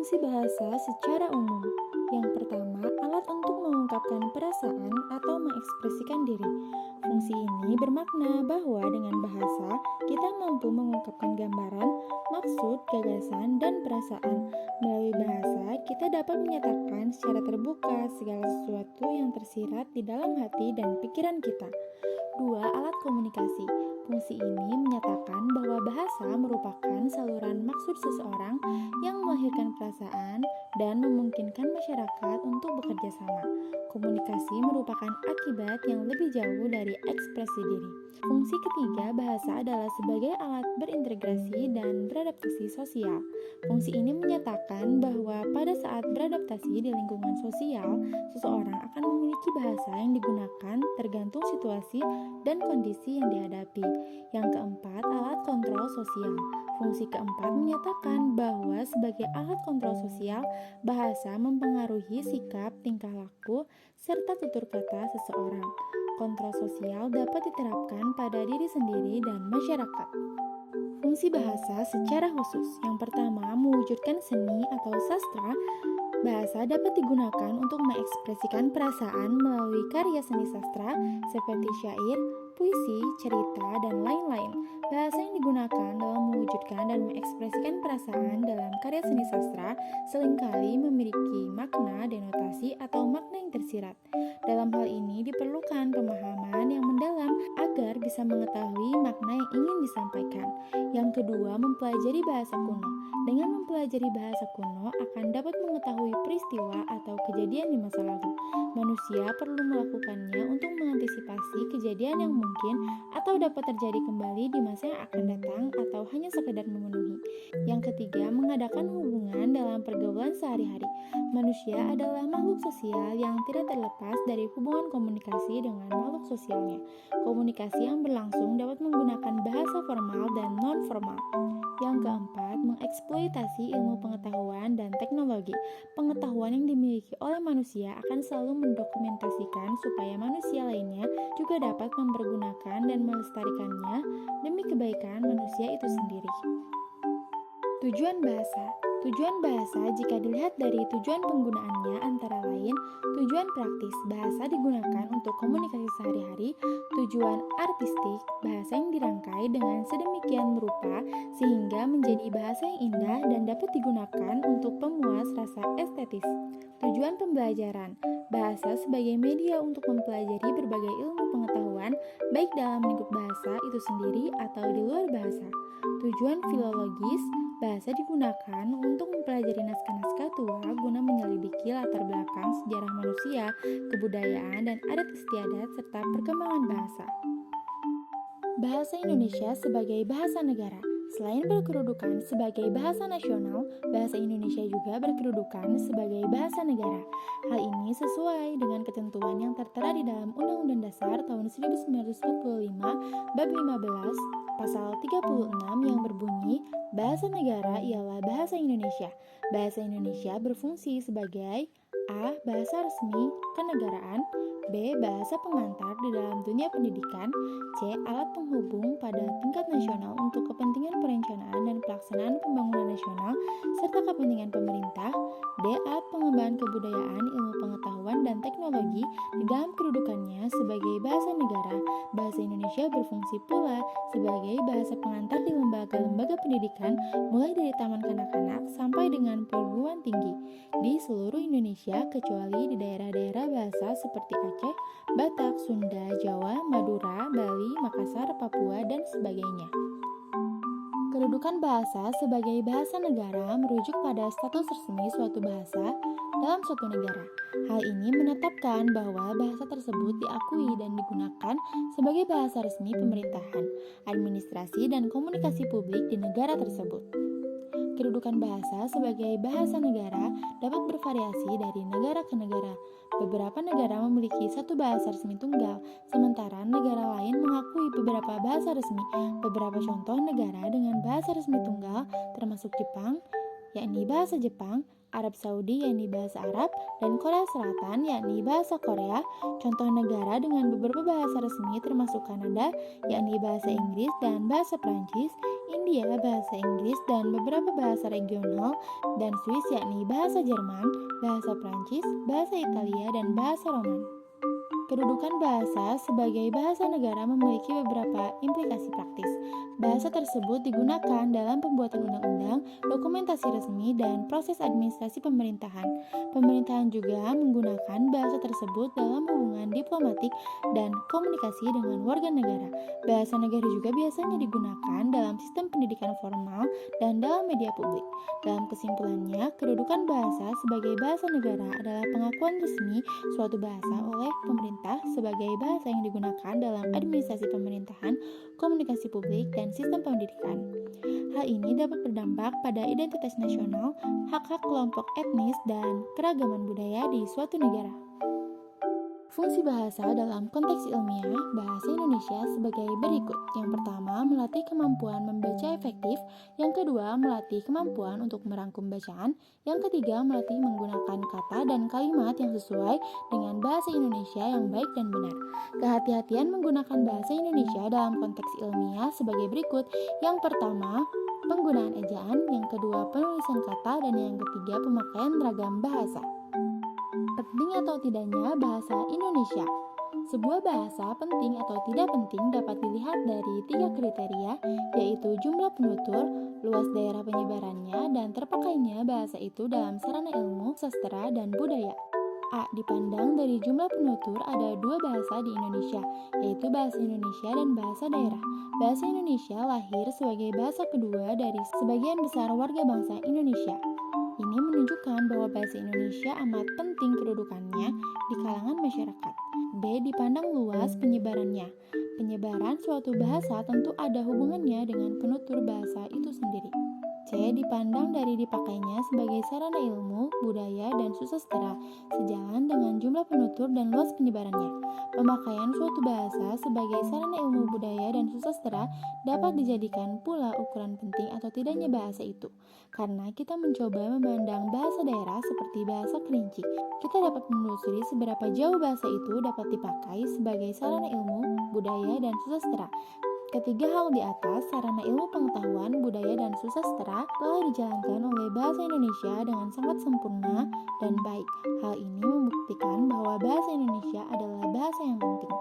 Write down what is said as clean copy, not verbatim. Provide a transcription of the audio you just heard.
Fungsi bahasa secara umum. Yang pertama, alat untuk mengungkapkan perasaan atau mengekspresikan diri. Fungsi ini bermakna bahwa dengan bahasa, kita mampu mengungkapkan gambaran, maksud, gagasan, dan perasaan. Melalui bahasa, kita dapat menyatakan secara terbuka segala sesuatu yang tersirat di dalam hati dan pikiran kita. 2. Alat komunikasi. Fungsi ini menyatakan bahwa bahasa merupakan saluran maksud seseorang yang melahirkan perasaan dan memungkinkan masyarakat untuk bekerja sama. Komunikasi merupakan akibat yang lebih jauh dari ekspresi diri. Fungsi ketiga, bahasa adalah sebagai alat berintegrasi dan beradaptasi sosial. Fungsi ini menyatakan bahwa pada saat beradaptasi di lingkungan sosial, seseorang akan memiliki bahasa yang digunakan tergantung situasi dan kondisi yang dihadapi. Yang keempat, alat kontrol sosial. Fungsi keempat menyatakan bahwa sebagai alat kontrol sosial, bahasa mempengaruhi sikap, tingkah laku, serta tutur kata seseorang. Kontrol sosial dapat diterapkan pada diri sendiri dan masyarakat. Fungsi bahasa secara khusus. Yang pertama, mewujudkan seni atau sastra. Bahasa dapat digunakan untuk mengekspresikan perasaan melalui karya seni sastra seperti syair, puisi, cerita, dan lain-lain. Bahasa yang digunakan dalam mewujudkan dan mengekspresikan perasaan dalam karya seni sastra seringkali memiliki makna, denotasi, atau makna yang tersirat. Dalam hal ini diperlukan pemahaman yang mendalam agar bisa mengetahui makna yang ingin disampaikan. Yang kedua, mempelajari bahasa kuno. Dengan mempelajari bahasa kuno akan dapat mengetahui peristiwa atau kejadian di masa lalu. Manusia perlu melakukannya untuk mengantisipasi kejadian yang mungkin atau dapat terjadi kembali di masa yang akan datang atau hanya sekedar memenuhi. Yang ketiga, mengadakan hubungan dalam pergaulan sehari-hari. Manusia adalah makhluk sosial yang tidak terlepas dari hubungan komunikasi dengan makhluk sosialnya. Komunikasi yang berlangsung dapat menggunakan bahasa formal dan non-formal. Yang keempat, mengeksploitasi ilmu pengetahuan dan teknologi. Pengetahuan yang dimiliki oleh manusia akan selalu mendokumentasikan supaya manusia lainnya juga dapat mempergunakan dan melestarikannya demi kebaikan manusia itu sendiri. Tujuan bahasa. Tujuan bahasa jika dilihat dari tujuan penggunaannya antara lain tujuan praktis, bahasa digunakan untuk komunikasi sehari-hari. Tujuan artistik, bahasa yang dirangkai dengan sedemikian rupa sehingga menjadi bahasa yang indah dan dapat digunakan untuk pemuas rasa estetis. Tujuan pembelajaran, bahasa sebagai media untuk mempelajari berbagai ilmu pengetahuan baik dalam lingkup bahasa itu sendiri atau di luar bahasa. Tujuan filologis, bahasa digunakan untuk mempelajari naskah-naskah tua guna menyelidiki latar belakang sejarah manusia, kebudayaan, dan adat istiadat serta perkembangan bahasa. Bahasa Indonesia sebagai bahasa negara. Selain berkedudukan sebagai bahasa nasional, bahasa Indonesia juga berkedudukan sebagai bahasa negara. Hal ini sesuai dengan ketentuan yang tertera di dalam Undang-Undang Dasar tahun 1945 Bab 15 Pasal 36 yang berbunyi, bahasa negara ialah bahasa Indonesia. Bahasa Indonesia berfungsi sebagai A. Bahasa resmi kenegaraan, B. Bahasa pengantar di dalam dunia pendidikan, C. Alat penghubung pada tingkat nasional untuk kepentingan perencanaan dan pelaksanaan pembangunan nasional serta kepentingan pemerintah, D. Alat pengembangan kebudayaan, ilmu pengetahuan, dan teknologi di dalam kedudukannya sebagai bahasa negara. Bahasa Indonesia berfungsi pula sebagai bahasa pengantar di lembaga-lembaga pendidikan mulai dari taman kanak-kanak sampai dengan perguruan tinggi di seluruh Indonesia kecuali di daerah-daerah bahasa seperti Aceh, Batak, Sunda, Jawa, Madura, Bali, Makassar, Papua, dan sebagainya. Kedudukan bahasa sebagai bahasa negara merujuk pada status resmi suatu bahasa dalam suatu negara. Hal ini menetapkan bahwa bahasa tersebut diakui dan digunakan sebagai bahasa resmi pemerintahan, administrasi, dan komunikasi publik di negara tersebut. Kedudukan bahasa sebagai bahasa negara dapat bervariasi dari negara ke negara. Beberapa negara memiliki satu bahasa resmi tunggal, sementara negara lain mengakui beberapa bahasa resmi. Beberapa contoh negara dengan bahasa resmi tunggal termasuk Jepang, yakni bahasa Jepang, Arab Saudi yakni bahasa Arab, dan Korea Selatan yakni bahasa Korea. Contoh negara dengan beberapa bahasa resmi termasuk Kanada yakni bahasa Inggris dan bahasa Prancis, India bahasa Inggris dan beberapa bahasa regional, dan Swiss yakni bahasa Jerman, bahasa Prancis, bahasa Italia, dan bahasa Roman. Kedudukan bahasa sebagai bahasa negara memiliki beberapa implikasi praktis. Bahasa tersebut digunakan dalam pembuatan undang-undang, dokumentasi resmi, dan proses administrasi pemerintahan. Pemerintahan juga menggunakan bahasa tersebut dalam hubungan diplomatik dan komunikasi dengan warga negara. Bahasa negara juga biasanya digunakan dalam sistem pendidikan formal dan dalam media publik. Dalam kesimpulannya, kedudukan bahasa sebagai bahasa negara adalah pengakuan resmi suatu bahasa oleh pemerintah sebagai bahasa yang digunakan dalam administrasi pemerintahan, komunikasi publik, dan sistem pendidikan. Hal ini dapat berdampak pada identitas nasional, hak-hak kelompok etnis, dan keragaman budaya di suatu negara. Fungsi bahasa dalam konteks ilmiah bahasa Indonesia sebagai berikut. Yang pertama, melatih kemampuan membaca efektif. Yang kedua, melatih kemampuan untuk merangkum bacaan. Yang ketiga, melatih menggunakan kata dan kalimat yang sesuai dengan bahasa Indonesia yang baik dan benar. Kehati-hatian menggunakan bahasa Indonesia dalam konteks ilmiah sebagai berikut. Yang pertama, penggunaan ejaan. Yang kedua, penulisan kata. Dan yang ketiga, pemakaian ragam bahasa. Penting atau tidaknya bahasa Indonesia. Sebuah bahasa penting atau tidak penting dapat dilihat dari 3 kriteria, yaitu jumlah penutur, luas daerah penyebarannya, dan terpakainya bahasa itu dalam sarana ilmu, sastra, dan budaya. A. Dipandang dari jumlah penutur, ada 2 bahasa di Indonesia, yaitu bahasa Indonesia dan bahasa daerah. Bahasa Indonesia lahir sebagai bahasa kedua dari sebagian besar warga bangsa Indonesia. Ini menunjukkan bahwa bahasa Indonesia amat penting kedudukannya di kalangan masyarakat. B. Dipandang luas penyebarannya. Penyebaran suatu bahasa tentu ada hubungannya dengan penutur bahasa itu sendiri. C. Dipandang dari dipakainya sebagai sarana ilmu, budaya, dan susastra, sejalan dengan jumlah penutur dan luas penyebarannya. Pemakaian suatu bahasa sebagai sarana ilmu, budaya, dan susastra dapat dijadikan pula ukuran penting atau tidaknya bahasa itu. Karena kita mencoba memandang bahasa daerah seperti bahasa kelinci, kita dapat menelusuri seberapa jauh bahasa itu dapat dipakai sebagai sarana ilmu, budaya, dan susastra. Ketiga hal di atas, sarana ilmu pengetahuan, budaya, dan susastra telah dijalankan oleh bahasa Indonesia dengan sangat sempurna dan baik. Hal ini membuktikan bahwa bahasa Indonesia adalah bahasa yang penting.